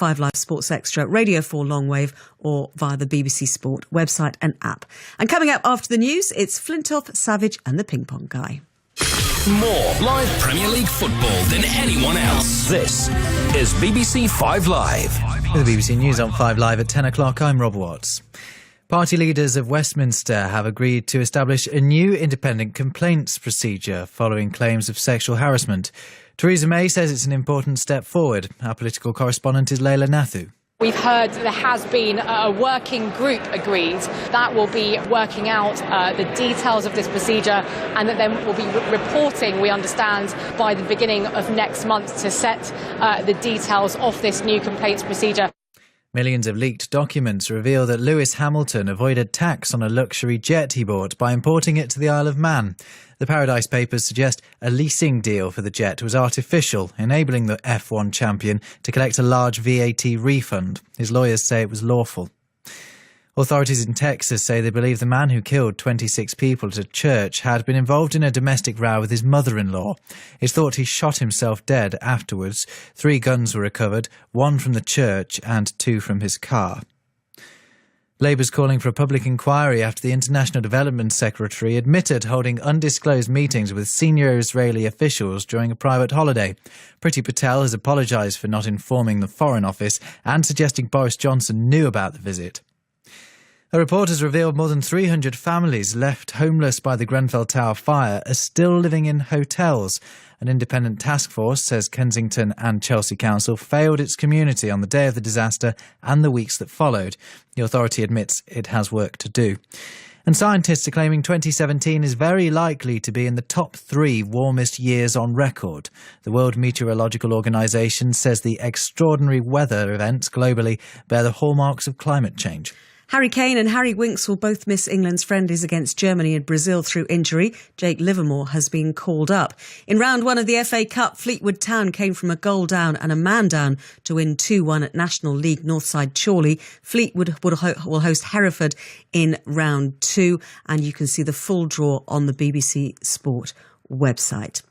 5 Live Sports Extra, Radio 4 Longwave, or via the BBC Sport website and app. And coming up after the news, it's Flintoff, Savage and the Ping Pong Guy. More live Premier League football than anyone else. This is BBC 5 Live. With the BBC News on 5 Live at 10 o'clock, I'm Rob Watts. Party leaders of Westminster have agreed to establish a new independent complaints procedure following claims of sexual harassment. Theresa May says it's an important step forward. Our political correspondent is Leila Nathu. We've heard there has been a working group agreed that will be working out the details of this procedure, and that then will be reporting, we understand, by the beginning of next month to set the details of this new complaints procedure. Millions of leaked documents reveal that Lewis Hamilton avoided tax on a luxury jet he bought by importing it to the Isle of Man. The Paradise Papers suggest a leasing deal for the jet was artificial, enabling the F1 champion to collect a large VAT refund. His lawyers say it was lawful. Authorities in Texas say they believe the man who killed 26 people at a church had been involved in a domestic row with his mother-in-law. It's thought he shot himself dead afterwards. 3 guns were recovered, 1 from the church and 2 from his car. Labour's calling for a public inquiry after the International Development Secretary admitted holding undisclosed meetings with senior Israeli officials during a private holiday. Priti Patel has apologised for not informing the Foreign Office and suggesting Boris Johnson knew about the visit. A report has revealed more than 300 families left homeless by the Grenfell Tower fire are still living in hotels. An independent task force says Kensington and Chelsea Council failed its community on the day of the disaster and the weeks that followed. The authority admits it has work to do. And scientists are claiming 2017 is very likely to be in the top 3 warmest years on record. The World Meteorological Organization says the extraordinary weather events globally bear the hallmarks of climate change. Harry Kane and Harry Winks will both miss England's friendlies against Germany and Brazil through injury. Jake Livermore has been called up. In round 1 of the FA Cup, Fleetwood Town came from a goal down and a man down to win 2-1 at National League Northside Chorley. Fleetwood will host Hereford in round 2, and you can see the full draw on the BBC Sport website.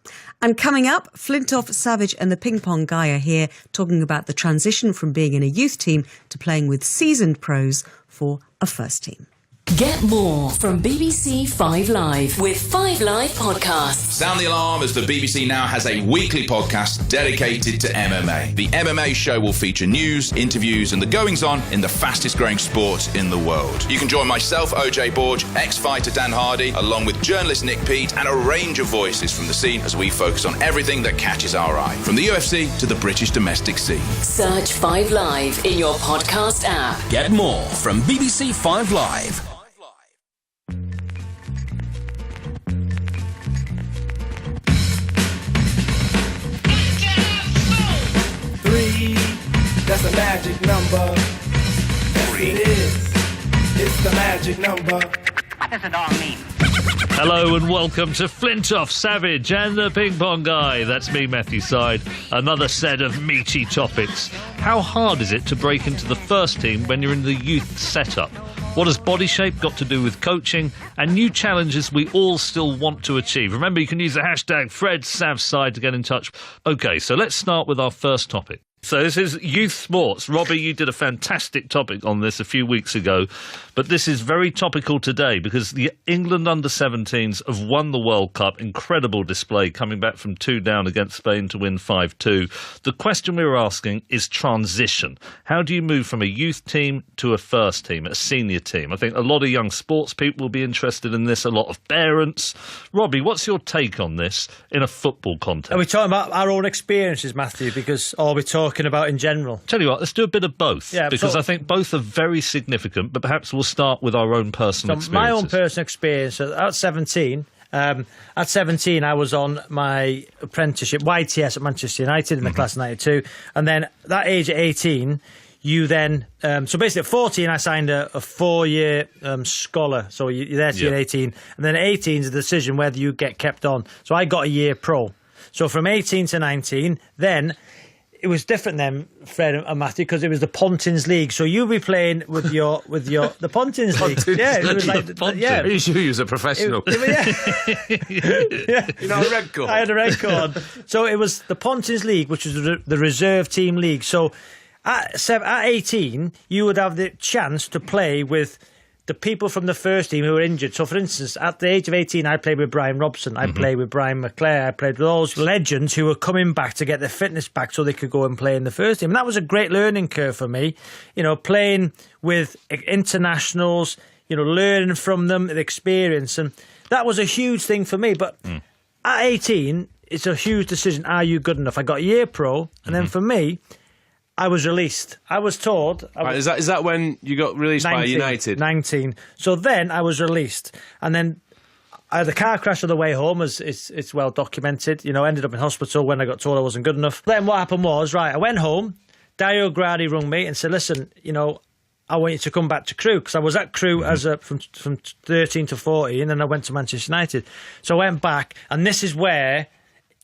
And coming up, Flintoff, Savage and the Ping Pong Guy are here talking about the transition from being in a youth team to playing with seasoned pros for a first team. Get more from BBC 5 Live with 5 Live Podcasts. Sound the alarm as the BBC now has a weekly podcast dedicated to MMA. The MMA show will feature news, interviews and the goings-on in the fastest growing sport in the world. You can join myself, OJ Borge, ex-fighter Dan Hardy, along with journalist Nick Peet and a range of voices from the scene as we focus on everything that catches our eye, from the UFC to the British domestic scene. Search 5 Live in your podcast app. Get more from BBC 5 Live. That's a magic number. Yes, it is. It's the magic number. What does it all mean? Hello and welcome to Flintoff, Savage and the Ping Pong Guy. That's me, Matthew Syed. Another set of meaty topics. How hard is it to break into the first team when you're in the youth setup? What has body shape got to do with coaching? And new challenges we all still want to achieve. Remember, you can use the hashtag FredSavSide to get in touch. OK, so let's start with our first topic. So this is youth sports. Robbie, you did a fantastic topic on this a few weeks ago, but this is very topical today because the England under-17s have won the World Cup. Incredible display, coming back from 2 down against Spain to win 5-2. The question we were asking is transition. How do you move from a youth team to a first team, a senior team? I think a lot of young sports people will be interested in this, a lot of parents. Robbie, what's your take on this in a football context? Are we talking about our own experiences, Matthew, because are we talking about in general? Tell you what, let's do a bit of both, because I think both are very significant, but perhaps we'll start with our own personal experiences. My own personal experience, at 17, I was on my apprenticeship, YTS at Manchester United in the class of 92, and then that age at 18, you then, so basically at 14 I signed a 4-year scholar, so you're there till you're 18, and then at 18 is a decision whether you get kept on. So I got a year pro. So from 18 to 19, then it was different then, Fred and Matthew, because it was the Pontins League. So you'll be playing with your the Pontins League. Yeah, it was like Are you sure you was a professional? Yeah. You know, a red card. I had a red card. So it was the Pontins League, which was the reserve team league. So At 18, you would have the chance to play with the people from the first team who were injured. So, for instance, at the age of 18, I played with Brian Robson, I played with Brian McClare, I played with those legends who were coming back to get their fitness back so they could go and play in the first team. And that was a great learning curve for me, playing with internationals, learning from them, the experience. And that was a huge thing for me. But at 18, it's a huge decision. Are you good enough? I got a year pro, and then for me, I was released. I was told... Is that when you got released 19, by United? 19. So then I was released. And then I had a car crash on the way home, as it's well documented. Ended up in hospital when I got told I wasn't good enough. Then what happened was, I went home. Dario Gradi rung me and said, listen, I want you to come back to Crewe, because I was at Crewe from 13 to 14, and then I went to Manchester United. So I went back, and this is where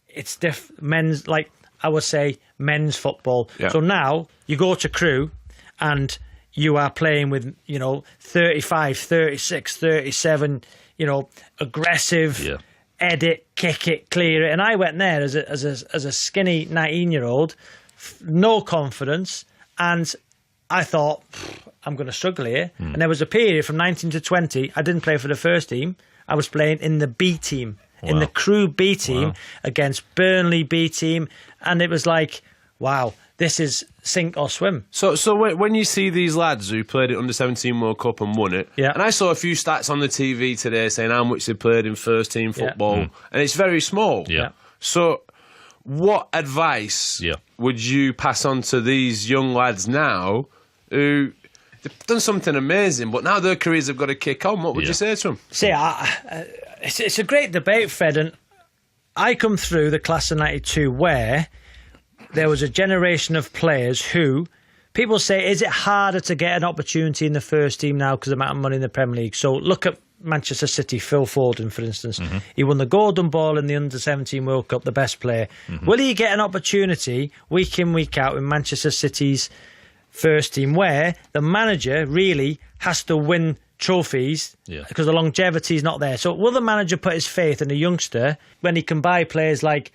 it's men's, I would say, men's football. Yeah. So now you go to Crewe and you are playing with, 35, 36, 37, aggressive, edit, kick it, clear it. And I went there as a skinny 19-year-old, no confidence, and I thought, I'm going to struggle here. And there was a period from 19 to 20, I didn't play for the first team. I was playing in the B team. Wow. In the Crewe B team against Burnley B team, and it was like, wow, this is sink or swim. So when you see these lads who played at Under-17 World Cup and won it, and I saw a few stats on the TV today saying how much they played in first team football, and it's very small. Yeah. So what advice would you pass on to these young lads now who... They've done something amazing, but now their careers have got to kick on. What would you say to them? See, it's a great debate, Fred, and I come through the class of 92 where there was a generation of players who, people say, is it harder to get an opportunity in the first team now because of the amount of money in the Premier League? So look at Manchester City, Phil Foden, for instance. He won the Golden Ball in the Under-17 World Cup, the best player. Will he get an opportunity week in, week out in Manchester City's first team, where the manager really has to win trophies because the longevity is not there? So will the manager put his faith in a youngster when he can buy players like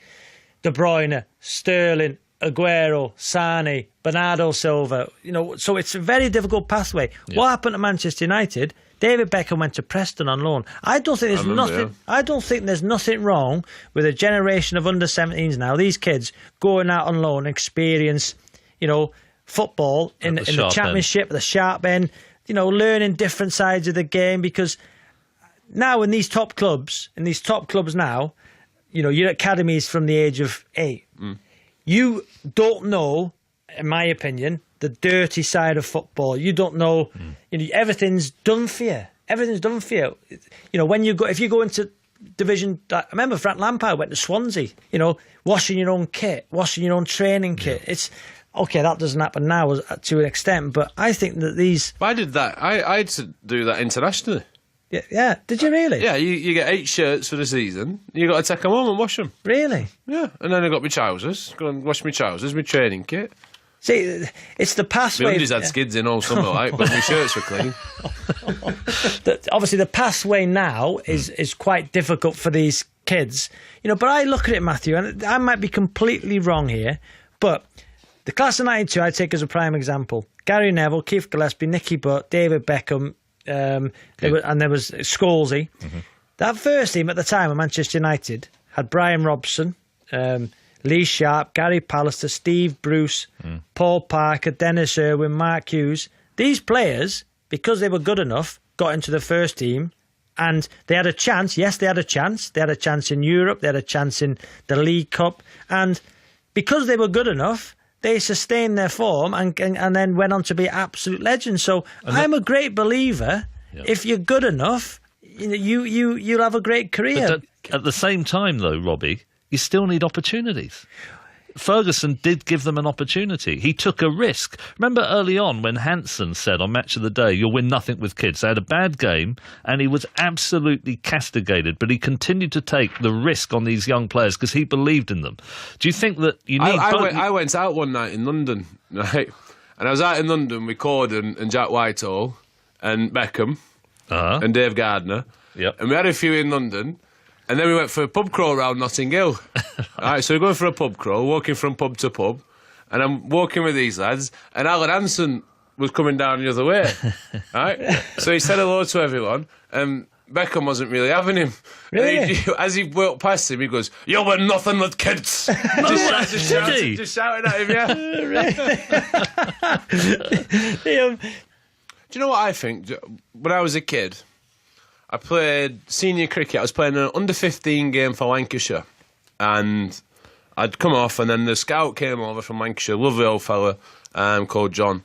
De Bruyne, Sterling, Aguero, Sane, Bernardo Silva? So it's a very difficult pathway. What happened at Manchester United? David Beckham went to Preston on loan. I don't think there's nothing wrong with a generation of under-17s now. These kids going out on loan, experience, football in the Championship, the sharp end, learning different sides of the game, because now in these top clubs now, your academies from the age of 8. You don't know, in my opinion, the dirty side of football. You don't know, everything's done for you. Everything's done for you. If you go into division, I remember Frank Lampard went to Swansea, washing your own kit, washing your own training kit. It's okay, that doesn't happen now to an extent, but I think that these... I did that. I had to do that internationally. Yeah. Did you really? Yeah, you get 8 shirts for the season. You got to take them home and wash them. Really? Yeah, and then I got my trousers. Go and wash my trousers, my training kit. See, it's the pathway... My undies had skids in all summer, but my shirts were clean. Obviously, the pathway now is quite difficult for these kids. But I look at it, Matthew, and I might be completely wrong here, but... The class of 92, I take as a prime example. Gary Neville, Keith Gillespie, Nicky Butt, David Beckham, and there was Scholesy. That first team at the time of Manchester United had Brian Robson, Lee Sharp, Gary Pallister, Steve Bruce, Paul Parker, Dennis Irwin, Mark Hughes. These players, because they were good enough, got into the first team, and they had a chance. Yes, they had a chance. They had a chance in Europe. They had a chance in the League Cup. And because they were good enough... they sustained their form and then went on to be absolute legends. So I'm a great believer. If you're good enough, you'll have a great career. But at the same time, though, Robbie, you still need opportunities. Ferguson did give them an opportunity. He took a risk. Remember early on when Hansen said on Match of the Day, you'll win nothing with kids. They had a bad game and he was absolutely castigated, but he continued to take the risk on these young players because he believed in them. Do you think that you need... I went out one night in London, right? And I was out in London with Corden and Jack Whitehall and Beckham and Dave Gardner. And we had a few in London. And then we went for a pub crawl around Notting Hill. All right, so we're going for a pub crawl, walking from pub to pub. and I'm walking with these lads, and Alan Hansen was coming down the other way, right? So he said hello to everyone, and Beckham wasn't really having him. Really? As he walked past him, he goes, "You were nothing with kids." just shouting at him, yeah. Do you know what I think? When I was a kid, I played senior cricket. I was playing an under-15 game for Lancashire, and I'd come off, and then the scout came over from Lancashire, lovely old fella called John,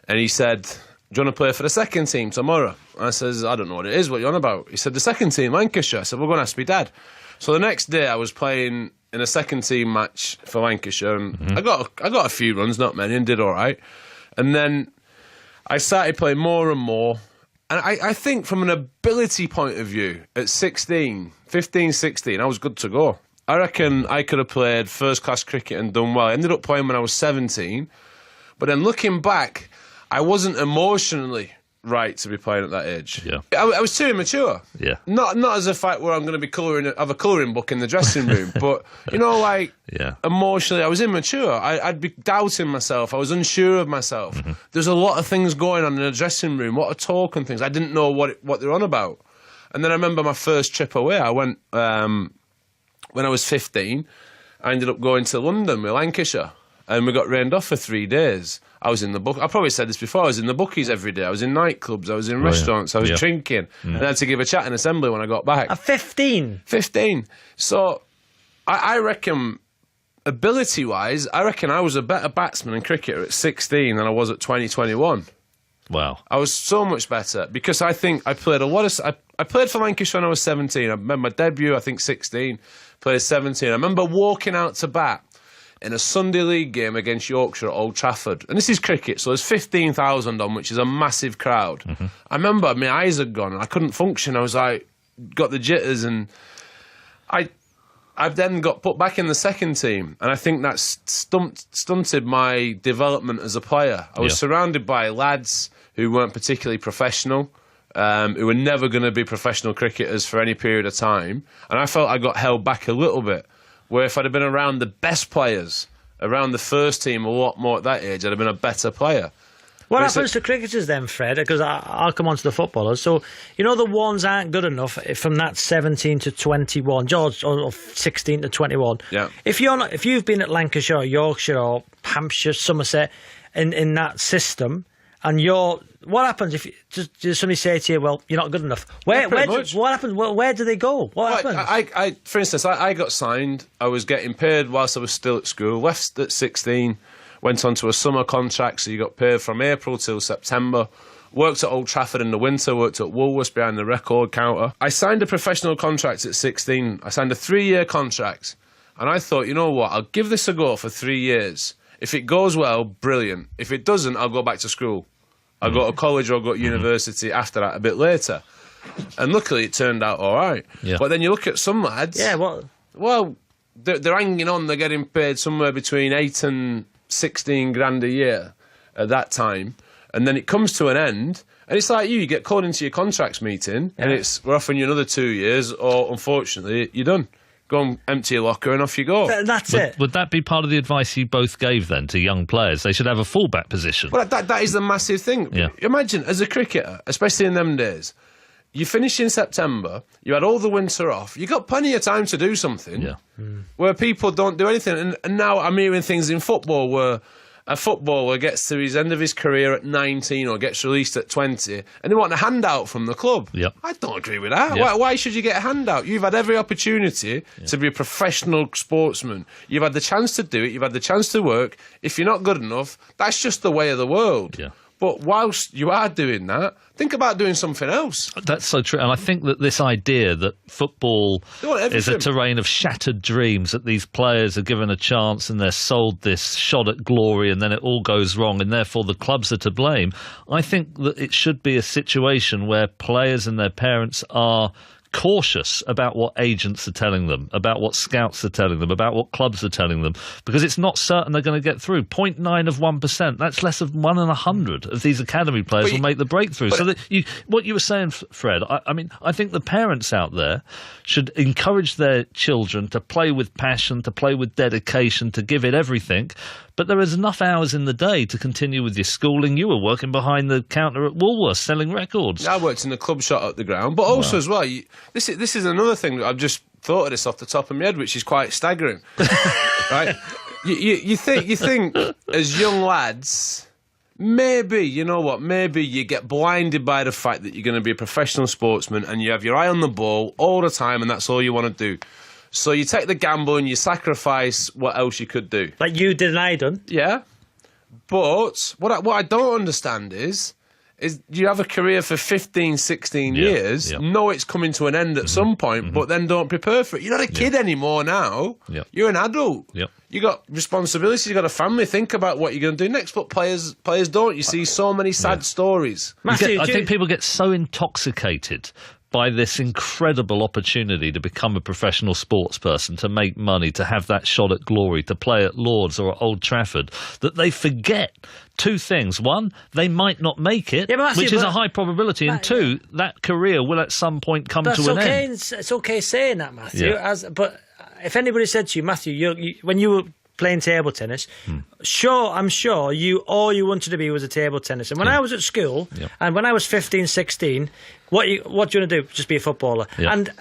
and he said, "Do you want to play for the second team tomorrow?" I says, "I don't know what it is, what are you on about?" He said, "The second team, Lancashire." I said, "We're going to ask my dad." So the next day I was playing in a second team match for Lancashire, and I got a few runs, not many, and did all right. And then I started playing more and more. And I think from an ability point of view, at 15, 16, I was good to go. I reckon I could have played first-class cricket and done well. I ended up playing when I was 17. But then looking back, I wasn't emotionally right to be playing at that age. Yeah. I was too immature. Yeah. Not as a fact where I'm going to be have a colouring book in the dressing room, but, emotionally, I was immature. I'd be doubting myself. I was unsure of myself. There's a lot of things going on in the dressing room, a lot of talk and things. I didn't know what they're on about. And then I remember my first trip away. I went, when I was 15, I ended up going to London with Lancashire, and we got rained off for 3 days. I was in the book. I probably said this before. I was in the bookies every day. I was in nightclubs. I was in restaurants. I was drinking. And I had to give a chat in assembly when I got back. At 15? 15. So I reckon, ability-wise, I reckon I was a better batsman and cricketer at 16 than I was at 21. Wow. I was so much better because I think I played a lot of... I played for Lancashire when I was 17. I remember my debut, I think 16. Played 17. I remember walking out to bat in a Sunday League game against Yorkshire at Old Trafford. And this is cricket, so there's 15,000 on, which is a massive crowd. I remember my eyes had gone and I couldn't function. I was like, got the jitters, and I've then got put back in the second team, and I think that stunted my development as a player. I was surrounded by lads who weren't particularly professional, who were never going to be professional cricketers for any period of time, and I felt I got held back a little bit. Where if I'd have been around the best players, around the first team a lot more at that age, I'd have been a better player. What happens to cricketers then, Fred? Because I'll come on to the footballers. So, the ones aren't good enough from that 17 to 21, George, or 16 to 21. Yeah. If you've been at Lancashire or Yorkshire or Hampshire, Somerset, in that system, and what happens if does somebody say to you, "Well, you're not good enough"? What happens? Where do they go? What happens? For instance, I got signed. I was getting paid whilst I was still at school. Left at 16, went on to a summer contract, so you got paid from April till September. Worked at Old Trafford in the winter. Worked at Woolworths behind the record counter. I signed a professional contract at 16. I signed a 3-year contract, and I thought, you know what? I'll give this a go for 3 years. If it goes well, brilliant. If it doesn't, I'll go back to school. I'll go to college or I'll go to university after that a bit later. And luckily it turned out all right. Yeah. But then you look at some lads... Yeah, what? Well, they're hanging on. They're getting paid somewhere between 8 and 16 grand a year at that time. And then it comes to an end. And it's like you get called into your contracts meeting and we're offering you another 2 years, or unfortunately, you're done. Go and empty your locker and off you go. That's it. Would that be part of the advice you both gave then to young players? They should have a fullback position. Well, that is the massive thing. Yeah. Imagine, as a cricketer, especially in them days, you finish in September, you had all the winter off, you got plenty of time to do something where people don't do anything. And now I'm hearing things in football where a footballer gets to his end of his career at 19 or gets released at 20 and they want a handout from the club. Yep. I don't agree with that. Yep. Why should you get a handout? You've had every opportunity to be a professional sportsman. You've had the chance to do it. You've had the chance to work. If you're not good enough, that's just the way of the world. Yeah. But whilst you are doing that, think about doing something else. That's so true. And I think that this idea that football is a terrain of shattered dreams, that these players are given a chance and they're sold this shot at glory and then it all goes wrong and therefore the clubs are to blame, I think that it should be a situation where players and their parents are cautious about what agents are telling them, about what scouts are telling them, about what clubs are telling them, because it's not certain they're going to get through. 0.9 of 1%, that's less of 1 in 100 of these academy players will make the breakthrough. So that what you were saying, Fred, I mean, I think the parents out there should encourage their children to play with passion, to play with dedication, to give it everything, But there is enough hours in the day to continue with your schooling. You were working behind the counter at Woolworths selling records. I worked in the club shop up the ground, but also as well, this is another thing. I've just thought of this off the top of my head, which is quite staggering. Right? You think as young lads, maybe you get blinded by the fact that you're going to be a professional sportsman and you have your eye on the ball all the time, and that's all you want to do. So you take the gamble and you sacrifice what else you could do. Like you did and I done. Yeah. But what I don't understand is you have a career for 15, 16 years, know it's coming to an end at some point, but then don't prepare for it. You're not a kid anymore now. You're an adult. You got responsibilities, you got a family, think about what you're going to do next. But players don't. You see so many sad stories. I think people get so intoxicated by this incredible opportunity to become a professional sports person, to make money, to have that shot at glory, to play at Lord's or at Old Trafford, that they forget two things. One, they might not make it, which is a high probability, and two, that career will at some point come to an end. It's okay saying that, Matthew, but if anybody said to you, Matthew, when you were playing table tennis, I'm sure all you wanted to be was a table tennis. And when I was at school, and when I was 15, 16, what do you want to do? Just be a footballer. And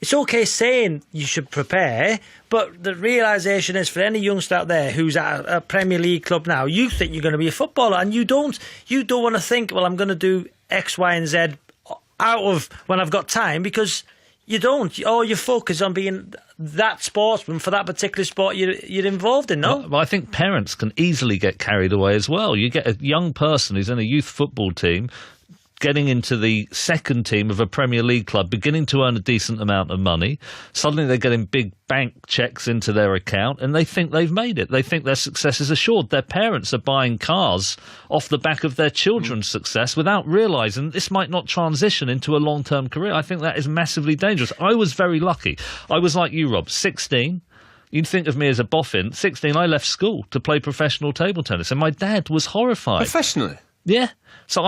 it's okay saying you should prepare, but the realisation is, for any youngster out there who's at a Premier League club now, you think you're going to be a footballer, and you don't want to think, well, I'm going to do X, Y and Z out of when I've got time, because you don't. All your focus on being that sportsman for that particular sport you're involved in, no? Well, I think parents can easily get carried away as well. You get a young person who's in a youth football team getting into the second team of a Premier League club, beginning to earn a decent amount of money. Suddenly they're getting big bank checks into their account, and they think they've made it. They think their success is assured. Their parents are buying cars off the back of their children's success without realising this might not transition into a long-term career. I think that is massively dangerous. I was very lucky. I was like you, Rob, 16. You'd think of me as a boffin. 16, I left school to play professional table tennis, and my dad was horrified. Professionally? Yeah. So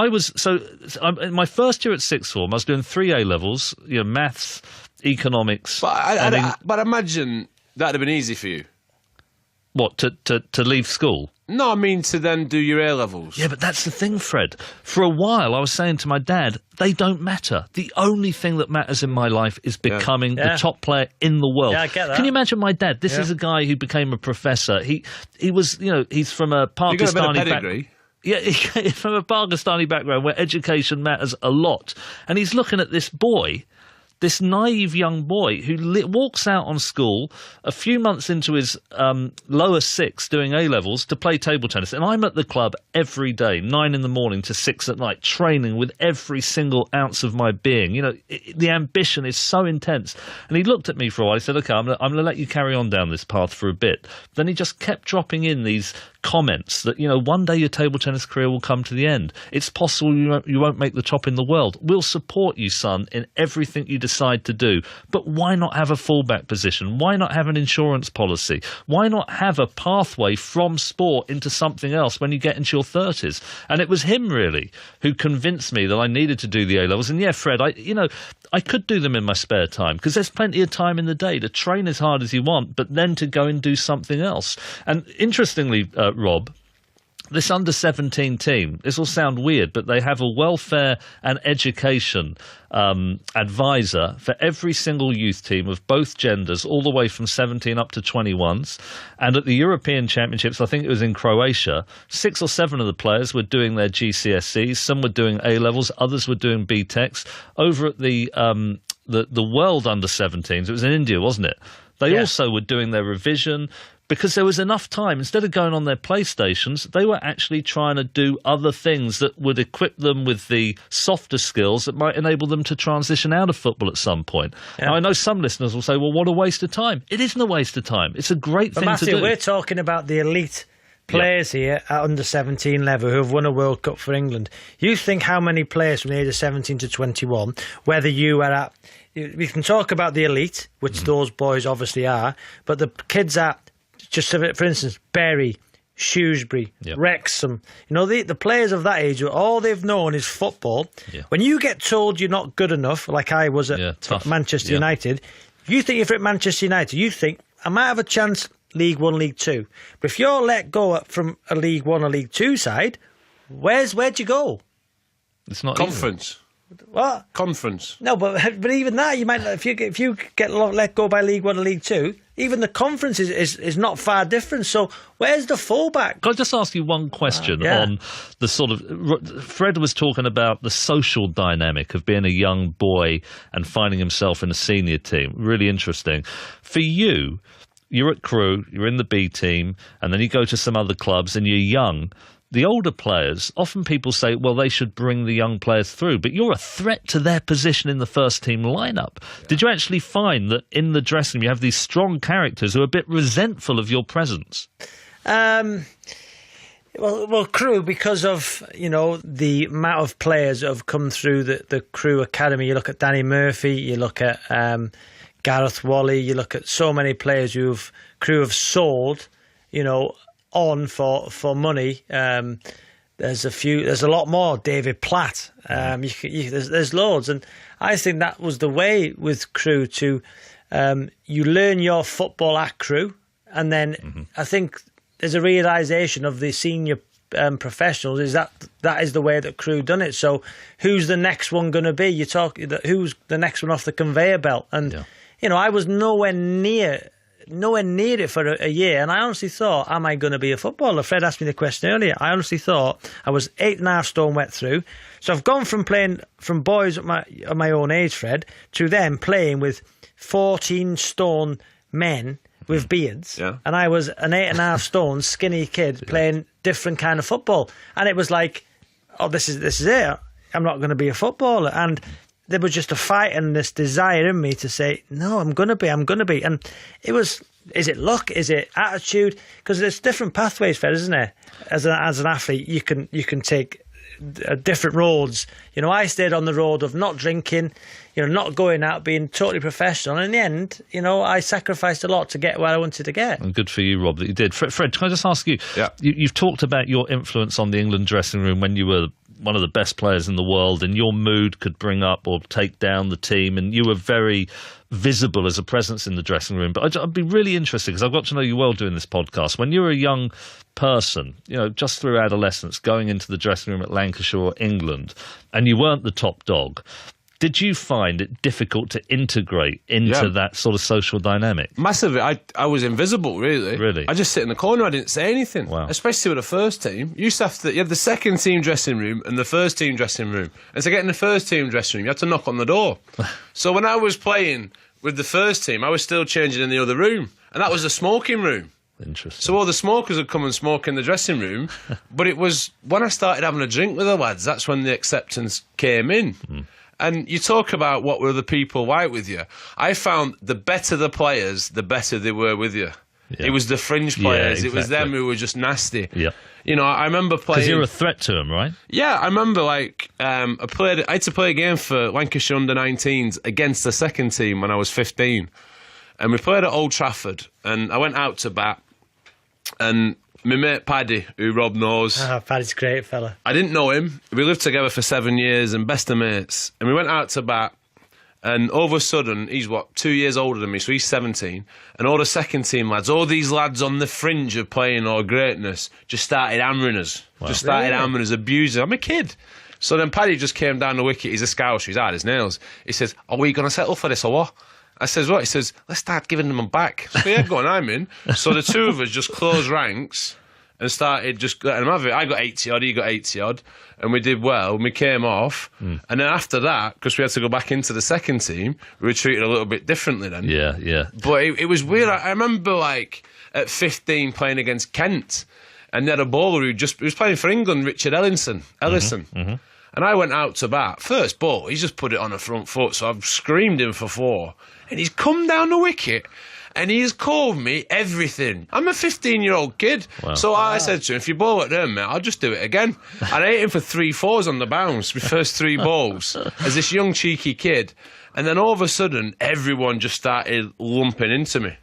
in my first year at sixth form, I was doing 3 A-levels, maths, economics. But imagine that'd have been easy for you. What, to leave school? No, I mean to then do your A-levels. Yeah, but that's the thing, Fred. For a while, I was saying to my dad, they don't matter. The only thing that matters in my life is becoming the top player in the world. Yeah, I get that. Can you imagine my dad? This is a guy who became a professor. He was, he's from a Pakistani You got a bit of pedigree. Yeah, from a Pakistani background where education matters a lot. And he's looking at this boy, this naive young boy who walks out on school a few months into his lower six doing A-levels to play table tennis. And I'm at the club every day, 9 in the morning to 6 at night, training with every single ounce of my being. The ambition is so intense. And he looked at me for a while. He said, OK, I'm going to let you carry on down this path for a bit. Then he just kept dropping in these comments that, one day your table tennis career will come to the end. It's possible you won't make the top in the world. We'll support you, son, in everything you decide to do. But why not have a fallback position? Why not have an insurance policy? Why not have a pathway from sport into something else when you get into your 30s? And it was him, really, who convinced me that I needed to do the A-levels. And yeah, Fred, I could do them in my spare time, because there's plenty of time in the day to train as hard as you want, but then to go and do something else. And interestingly, Rob, this under-17 team, this will sound weird, but they have a welfare and education advisor for every single youth team of both genders, all the way from 17 up to 21s. And at the European Championships, I think it was in Croatia, 6 or 7 of the players were doing their GCSEs, some were doing A-levels, others were doing BTECs. Over at the World Under-17s, it was in India, wasn't it? They also were doing their revision, because there was enough time. Instead of going on their PlayStations, they were actually trying to do other things that would equip them with the softer skills that might enable them to transition out of football at some point. Yeah. Now, I know some listeners will say, well, what a waste of time. It isn't a waste of time. It's a great thing Matthew, to do. We're talking about the elite players here at under-17 level who have won a World Cup for England. You think how many players from the age of 17 to 21, whether you are at... We can talk about the elite, which those boys obviously are, but the kids at... Just for instance, Bury, Shrewsbury, Wrexham. The players of that age, all they've known is football. Yeah. When you get told you're not good enough, like I was at Manchester United, you think if you're at Manchester United, you think, I might have a chance League 1, League 2. But if you're let go from a League 1 or League 2 side, where'd you go? It's not conference. What? Conference. No, but even that, you might, if you get let go by League 1 or League 2, even the conference is not far different. So where's the fallback? Can I just ask you one question on the sort of... Fred was talking about the social dynamic of being a young boy and finding himself in a senior team. Really interesting. For you, you're at Crewe, you're in the B team, and then you go to some other clubs and you're young. The older players, often people say, well, they should bring the young players through, but you're a threat to their position in the first team lineup. Yeah. Did you actually find that in the dressing room you have these strong characters who are a bit resentful of your presence? Well, Crewe, because of, the amount of players that have come through the Crewe Academy. You look at Danny Murphy, you look at Gareth Wally, you look at so many players Crewe have sold, on for money. There's a lot more. David Platt. There's loads, and I think that was the way with Crewe to you learn your football at Crewe, and then I think there's a realisation of the senior professionals is that is the way that Crewe done it. So who's the next one going to be? You talk who's the next one off the conveyor belt, and I was nowhere near it for a year, and I honestly thought, am I going to be a footballer? Fred asked me the question earlier. I honestly thought I was 8.5 stone wet through. So I've gone from playing from boys at my own age, Fred, to them playing with 14 stone men with beards, and I was an 8.5 stone skinny kid playing different kind of football, and it was like, oh, this is it. I'm not going to be a footballer, and there was just a fight and this desire in me to say, no, I'm going to be. And it was, is it luck? Is it attitude? Because there's different pathways, Fred, isn't there? As an athlete, you can take different roads. I stayed on the road of not drinking, not going out, being totally professional. And in the end, I sacrificed a lot to get where I wanted to get. And good for you, Rob, that you did. Fred, can I just ask you, you've talked about your influence on the England dressing room when you were one of the best players in the world, and your mood could bring up or take down the team, and you were very visible as a presence in the dressing room. But I'd be really interested, because I've got to know you well doing this podcast. When you were a young person, just through adolescence, going into the dressing room at Lancashire or England, and you weren't the top dog, did you find it difficult to integrate into that sort of social dynamic? Massively. I was invisible, really. Really? I just sit in the corner, I didn't say anything. Wow. Especially with the first team. You had the second team dressing room and the first team dressing room. And to get in the first team dressing room, you had to knock on the door. So when I was playing with the first team, I was still changing in the other room. And that was the smoking room. Interesting. So all the smokers would come and smoke in the dressing room. But it was when I started having a drink with the lads, that's when the acceptance came in. And you talk about what were the people like with you. I found the better the players, the better they were with you. Yeah. It was the fringe players. Exactly. It was them who were just nasty. Yeah. I remember playing... Because you're a threat to them, right? Yeah, I remember, I had to play a game for Lancashire under-19s against the second team when I was 15. And we played at Old Trafford, and I went out to bat, and my mate Paddy, who Rob knows... Paddy's a great fella. I didn't know him. We lived together for 7 years and best of mates. And we went out to bat, and all of a sudden, he's 2 years older than me, so he's 17. And all the second team lads, all these lads on the fringe of playing or greatness, just started hammering us. Wow. Just started hammering us, abusing. I'm a kid. So then Paddy just came down the wicket. He's a Scouser, he's hard as nails. He says, are we going to settle for this or what? I says, what? He says, let's start giving them back. So yeah, go on, I'm in. So the two of us just closed ranks and started just letting them have it. I got 80-odd, he got 80-odd, and we did well, and we came off. And then after that, because we had to go back into the second team, we were treated a little bit differently then. Yeah, yeah. But it was weird. I remember, at 15 playing against Kent, and they had a bowler who was playing for England, Richard Ellison. And I went out to bat. First ball, he's just put it on the front foot, so I've screamed him for 4. And he's come down the wicket, and he's called me everything. I'm a 15-year-old kid. Wow. So I said to him, if you bowl at them, mate, I'll just do it again. And I hit him for 3 4s on the bounce, my first 3 balls, as this young cheeky kid. And then all of a sudden, everyone just started lumping into me.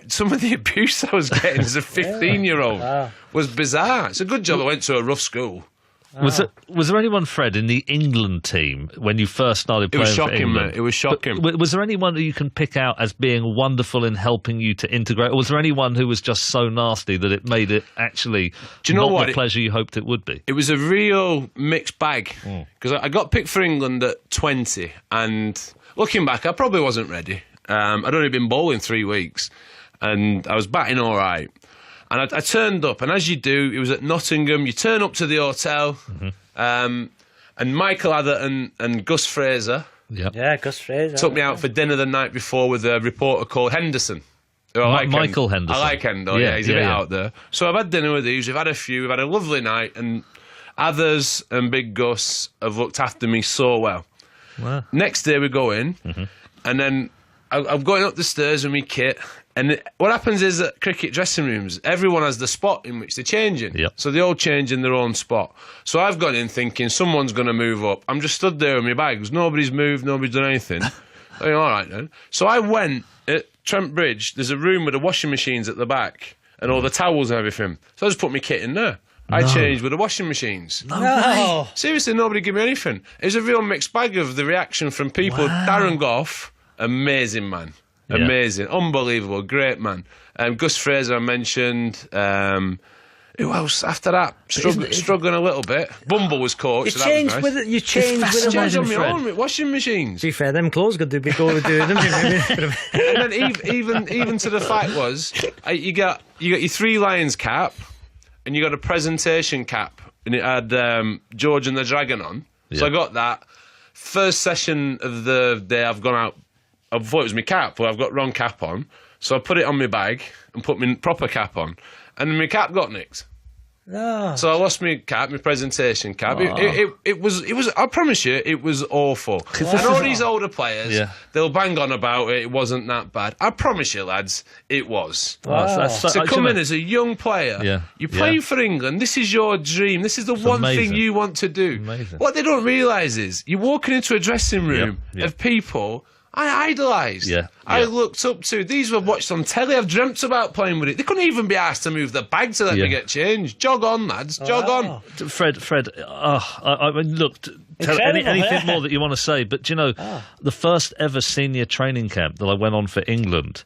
Some of the abuse I was getting as a 15-year-old was bizarre. It's a good job I went to a rough school. Was there anyone, Fred, in the England team when you first started playing for England? It was shocking, mate. It was shocking. But was there anyone who you can pick out as being wonderful in helping you to integrate? Or was there anyone who was just so nasty that it made it actually the pleasure you hoped it would be? It was a real mixed bag. Because I got picked for England at 20, and looking back, I probably wasn't ready. I'd only been bowling 3 weeks, and I was batting all right. And I turned up, and as you do, it was at Nottingham. You turn up to the hotel, and Michael Atherton and Gus Fraser Gus Fraser took me out for dinner the night before with a reporter called Henderson. Michael Henderson. I like Hendo, he's a bit out there. So I've had dinner with these, we've had a few, we've had a lovely night, and Athers and Big Gus have looked after me so well. Wow. Next day we go in, and then I'm going up the stairs with my kit. And what happens is at cricket dressing rooms, everyone has the spot in which they're changing. Yep. So they all change in their own spot. So I've gone in thinking someone's going to move up. I'm just stood there with my bags. Nobody's moved, nobody's done anything. All right then. So I went at Trent Bridge. There's a room with the washing machines at the back and all the towels and everything. So I just put my kit in there. I changed with the washing machines. No. Seriously, nobody gave me anything. It was a real mixed bag of the reaction from people. Wow. Darren Gough, amazing man. Amazing, unbelievable, great man. Gus Fraser I mentioned. Who else after that? Struggling a little bit. Bumble was coach. You changed with it. You changed with them. On my own washing machines. To be fair, them clothes got to be going to do them. And then even to the fact was, you got your Three Lions cap, and you got a presentation cap, and it had George and the Dragon on. So I got that. First session of the day, I've gone out. I thought it was my cap, but I've got wrong cap on. So I put it on my bag and put my proper cap on. And then my cap got nicked. No. So I lost my cap, my presentation cap. It was. I promise you, it was awful. And all these older players, they'll bang on about it. It wasn't that bad. I promise you, lads, it was. Wow. So come in as a young player. You're playing for England. This is your dream. This is the one thing you want to do. Amazing. What they don't realise is you're walking into a dressing room of people I idolised. I looked up to. These were watched on telly. I've dreamt about playing with it. They couldn't even be asked to move the bag to let me get changed. Jog on, lads. Jog on. Fred, I mean, look, tell anything more that you want to say, but do you know, the first ever senior training camp that I went on for England,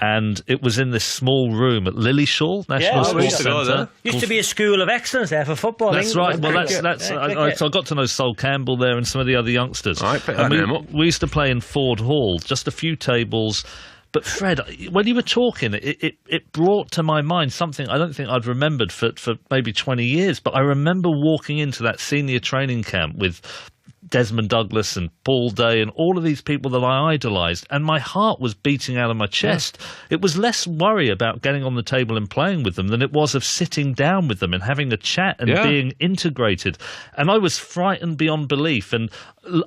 and it was in this small room at Lillyshaw National Sports Centre. Used to be a school of excellence there for football. That's right. Well, so I got to know Sol Campbell there and some of the other youngsters. All right, pick that name up. We used to play in Ford Hall, just a few tables. But Fred, when you were talking, it brought to my mind something I don't think I'd remembered for maybe 20 years. But I remember walking into that senior training camp with Desmond Douglas and Paul Day and all of these people that I idolised, and my heart was beating out of my chest. It was less worry about getting on the table and playing with them than it was of sitting down with them and having a chat and being integrated. And I was frightened beyond belief. And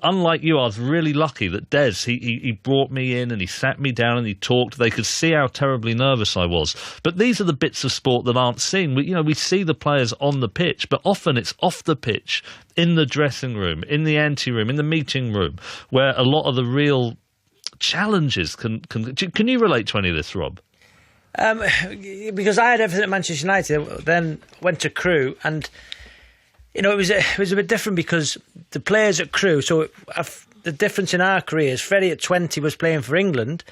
unlike you, I was really lucky that Des, he brought me in and he sat me down and he talked. They could see how terribly nervous I was. But these are the bits of sport that aren't seen. We see the players on the pitch, but often it's off the pitch, in the dressing room, in the ante-room, in the meeting room, where a lot of the real challenges can you relate to any of this, Rob? Because I had everything at Manchester United, then went to Crewe, and it was a bit different because the players at Crewe. So the difference in our careers, Freddie at 20 was playing for England.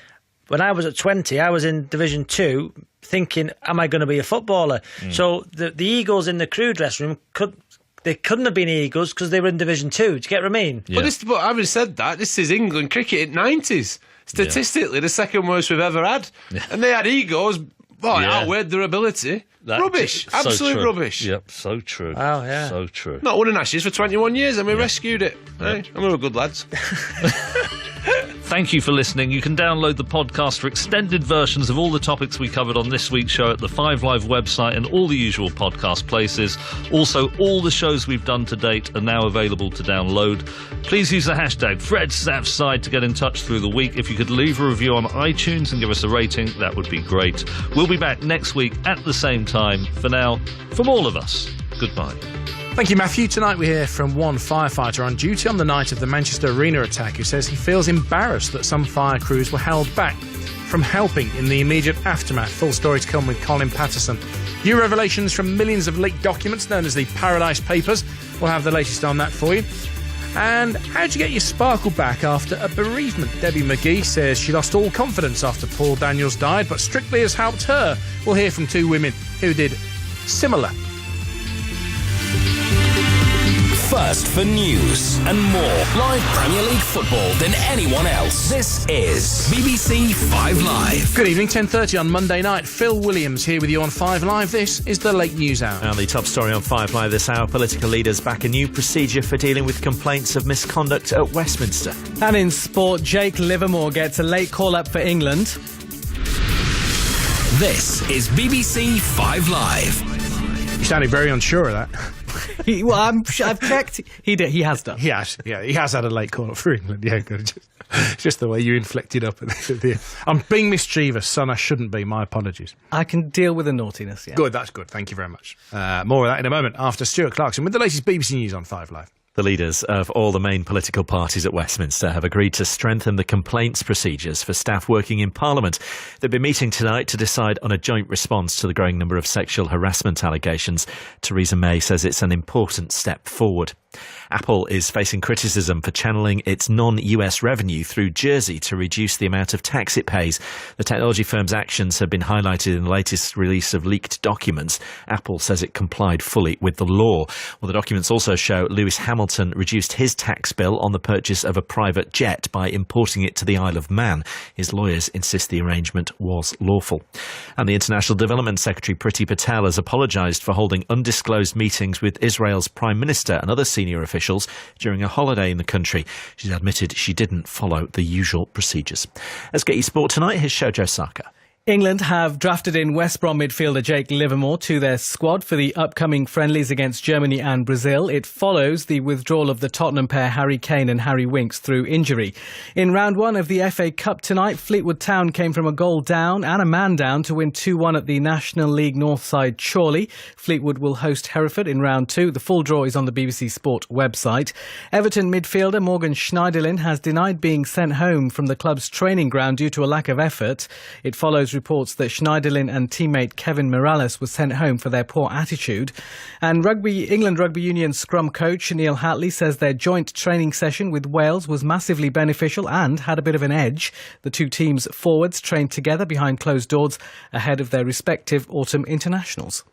When I was at 20, I was in Division 2, thinking, "Am I going to be a footballer?" So the egos in the Crewe dressing room couldn't have been egos because they were in Division 2. Do you get what I mean? Yeah. But having said that, this is England cricket in 90s. Statistically, the second worst we've ever had. Yeah. And they had egos. Boy, outweighed their ability. Rubbish. Absolute rubbish. Yep, so true. Oh, yeah. So true. Not winning Ashes for 21 years and we rescued it. Hey, and we were good lads. Thank you for listening. You can download the podcast for extended versions of all the topics we covered on this week's show at the 5 Live website and all the usual podcast places. Also, all the shows we've done to date are now available to download. Please use the hashtag FredSavSide to get in touch through the week. If you could leave a review on iTunes and give us a rating, that would be great. We'll be back next week at the same time. For now, from all of us, goodbye. Thank you, Matthew. Tonight we hear from one firefighter on duty on the night of the Manchester Arena attack who says he feels embarrassed that some fire crews were held back from helping in the immediate aftermath. Full story to come with Colin Patterson. New revelations from millions of leaked documents known as the Paradise Papers. We'll have the latest on that for you. And how'd you get your sparkle back after a bereavement? Debbie McGee says she lost all confidence after Paul Daniels died, but Strictly has helped her. We'll hear from two women who did similar. First for news and more live Premier League football than anyone else. This is BBC 5 Live. Good evening, 10:30 on Monday night. Phil Williams here with you on 5 Live. This is the late news hour. And the top story on 5 Live this hour, political leaders back a new procedure for dealing with complaints of misconduct at Westminster. And in sport, Jake Livermore gets a late call-up for England. This is BBC 5 Live. You sounded very unsure of that. I've checked. He has done. He has had a late call up for England. Yeah, good. Just the way you inflected up. I'm being mischievous, son. I shouldn't be. My apologies. I can deal with the naughtiness, yeah. Good, that's good. Thank you very much. More of that in a moment after Stuart Clarkson with the latest BBC News on 5 Live. The leaders of all the main political parties at Westminster have agreed to strengthen the complaints procedures for staff working in Parliament. They've been meeting tonight to decide on a joint response to the growing number of sexual harassment allegations. Theresa May says it's an important step forward. Apple is facing criticism for channeling its non-US revenue through Jersey to reduce the amount of tax it pays. The technology firm's actions have been highlighted in the latest release of leaked documents. Apple says it complied fully with the law. Well, the documents also show Lewis Hamilton reduced his tax bill on the purchase of a private jet by importing it to the Isle of Man. His lawyers insist the arrangement was lawful. And the International Development Secretary Priti Patel has apologised for holding undisclosed meetings with Israel's Prime Minister and other senior officials during a holiday in the country. She's admitted she didn't follow the usual procedures. Let's get you sport tonight. Here's Shojo Saka. England have drafted in West Brom midfielder Jake Livermore to their squad for the upcoming friendlies against Germany and Brazil. It follows the withdrawal of the Tottenham pair Harry Kane and Harry Winks through injury. In round one of the FA Cup tonight, Fleetwood Town came from a goal down and a man down to win 2-1 at the National League North side Chorley. Fleetwood will host Hereford in round two. The full draw is on the BBC Sport website. Everton midfielder Morgan Schneiderlin has denied being sent home from the club's training ground due to a lack of effort. It follows reports that Schneiderlin and teammate Kevin Morales were sent home for their poor attitude. And England Rugby Union scrum coach Neil Hatley says their joint training session with Wales was massively beneficial and had a bit of an edge. The two teams' forwards trained together behind closed doors ahead of their respective autumn internationals.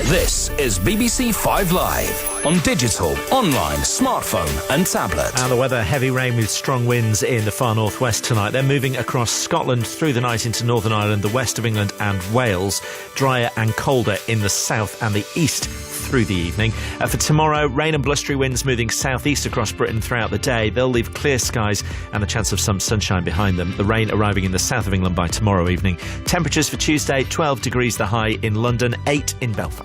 This is BBC 5 Live on digital, online, smartphone and tablet. And the weather, heavy rain with strong winds in the far northwest tonight. They're moving across Scotland through the night into Northern Ireland, the west of England and Wales. Drier and colder in the south and the east through the evening. For tomorrow, rain and blustery winds moving southeast across Britain throughout the day. They'll leave clear skies and the chance of some sunshine behind them. The rain arriving in the south of England by tomorrow evening. Temperatures for Tuesday, 12 degrees the high in London, 8 in Belfast.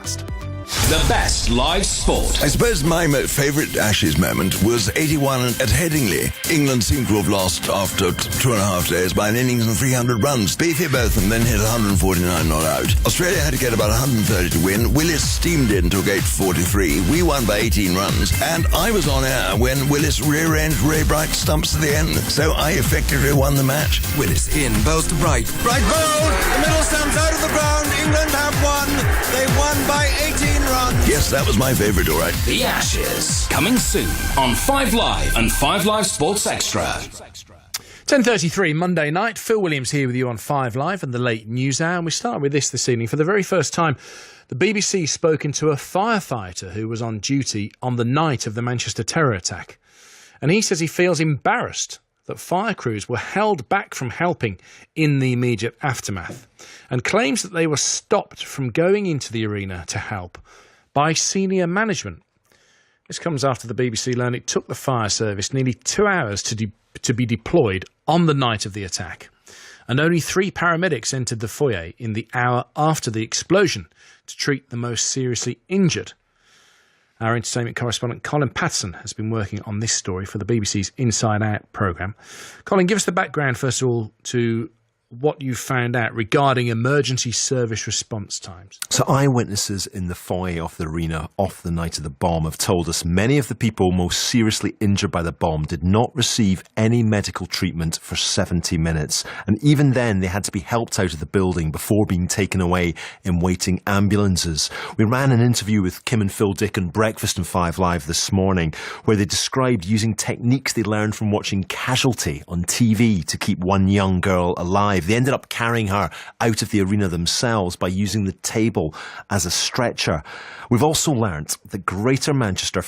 The best live sport. I suppose my favourite Ashes moment was 81 at Headingley. England seemed to have lost after 2.5 days by an innings and 300 runs. Beefy Botham then hit 149 not out. Australia had to get about 130 to win. Willis steamed in, took 8 for 43. We won by 18 runs. And I was on air when Willis rearranged Ray Bright's stumps at the end. So I effectively won the match. Willis in, bowls to Bright. Bright bowled! The middle stumps out of the ground. England have won. They won by 18 runs. Yes, that was my favourite, all right. The Ashes, coming soon on 5 Live and 5 Live Sports Extra. 10:33 Monday night. Phil Williams here with you on 5 Live and the late news hour. And we start with this evening. For the very first time, the BBC spoke into a firefighter who was on duty on the night of the Manchester terror attack. And he says he feels embarrassed that fire crews were held back from helping in the immediate aftermath, and claims that they were stopped from going into the arena to help by senior management. This comes after the BBC learned it took the fire service nearly 2 hours to be deployed on the night of the attack, and only 3 paramedics entered the foyer in the hour after the explosion to treat the most seriously injured. Our entertainment correspondent Colin Patterson has been working on this story for the BBC's Inside Out programme. Colin, give us the background, first of all, to what you found out regarding emergency service response times. So eyewitnesses in the foyer of the arena off the night of the bomb have told us many of the people most seriously injured by the bomb did not receive any medical treatment for 70 minutes. And even then, they had to be helped out of the building before being taken away in waiting ambulances. We ran an interview with Kim and Phil Dick on Breakfast and 5 Live this morning, where they described using techniques they learned from watching Casualty on TV to keep one young girl alive. They ended up carrying her out of the arena themselves by using the table as a stretcher. We've also learnt that Greater Manchester